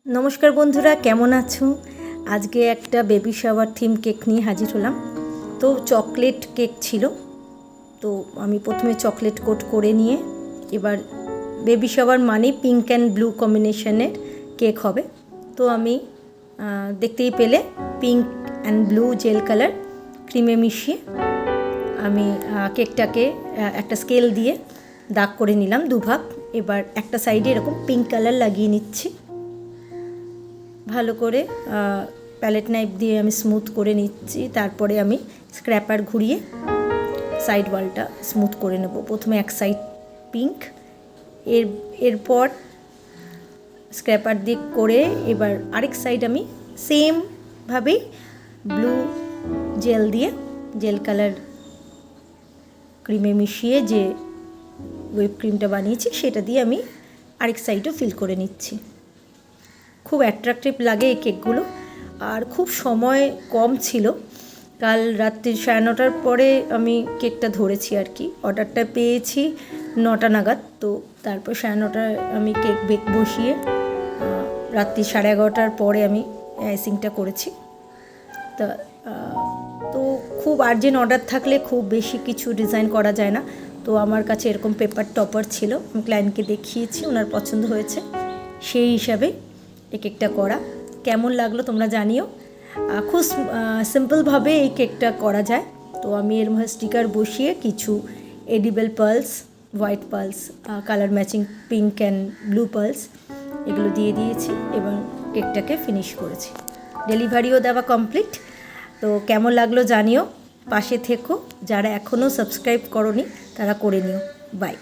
নমস্কার বন্ধুরা, কেমন আছো? আজকে একটা বেবি শাওয়ার থিম কেক নিয়ে হাজির হলাম। তো চকলেট কেক ছিল, তো আমি প্রথমে চকলেট কোট করে নিয়ে এবার বেবি শাওয়ার মানে পিঙ্ক অ্যান্ড ব্লু কম্বিনেশনের কেক হবে। তো আমি দেখতেই পেলে pink and blue gel colour ক্রিমে মিশিয়ে আমি কেকটাকে একটা স্কেল দিয়ে দাগ করে নিলাম দুভাগ। এবার একটা সাইডে এরকম পিঙ্ক কালার লাগিয়ে নিচ্ছি। ভালো করে প্যালেট নাইফ দিয়ে আমি স্মুথ করে নিচ্ছি। তারপরে আমি স্ক্র্যাপার ঘুরিয়ে সাইড ওয়ালটা স্মুথ করে নেব। প্রথমে এক সাইড পিঙ্ক, এরপর স্ক্র্যাপার দিয়ে করে এবার আরেক সাইড আমি সেমভাবেই ব্লু জেল দিয়ে জেল কালার ক্রিমে মিশিয়ে যে হুইপ ক্রিমটা বানিয়েছি সেটা দিয়ে আমি আরেক সাইডও ফিল করে নিচ্ছি। খুব অ্যাট্রাকটিভ লাগে এই কেকগুলো, আর খুব সময় কম ছিল। কাল রাত্রি 9:30টার পরে আমি কেকটা ধরেছি আর কি। অর্ডারটা পেয়েছি 9টা নাগাদ, তো তারপর 9:30টায় আমি কেক বেক বসিয়ে রাত্রি 11:30টার পরে আমি আইসিংটা করেছি। তো খুব আর্জেন্ট অর্ডার থাকলে খুব বেশি কিছু ডিজাইন করা যায় না। তো আমার কাছে এরকম পেপার টপার ছিল, আমি ক্লায়েন্টকে দেখিয়েছি, ওনার পছন্দ হয়েছে, সেই হিসাবে এই কেকটা করা। কেমন লাগলো তোমরা জানিও। খুব সিম্পলভাবে এই কেকটা করা যায়। তো আমি এর মধ্যে স্টিকার বসিয়ে কিছু edible pearls, white pearls, colour matching pink and blue pearls এগুলো দিয়ে দিয়েছি এবং কেকটাকে ফিনিশ করেছি। ডেলিভারিও দেওয়া কমপ্লিট। তো কেমন লাগলো জানিও, পাশে থেকো। যারা এখনও সাবস্ক্রাইব করোনি তারা করে নিও। বাই।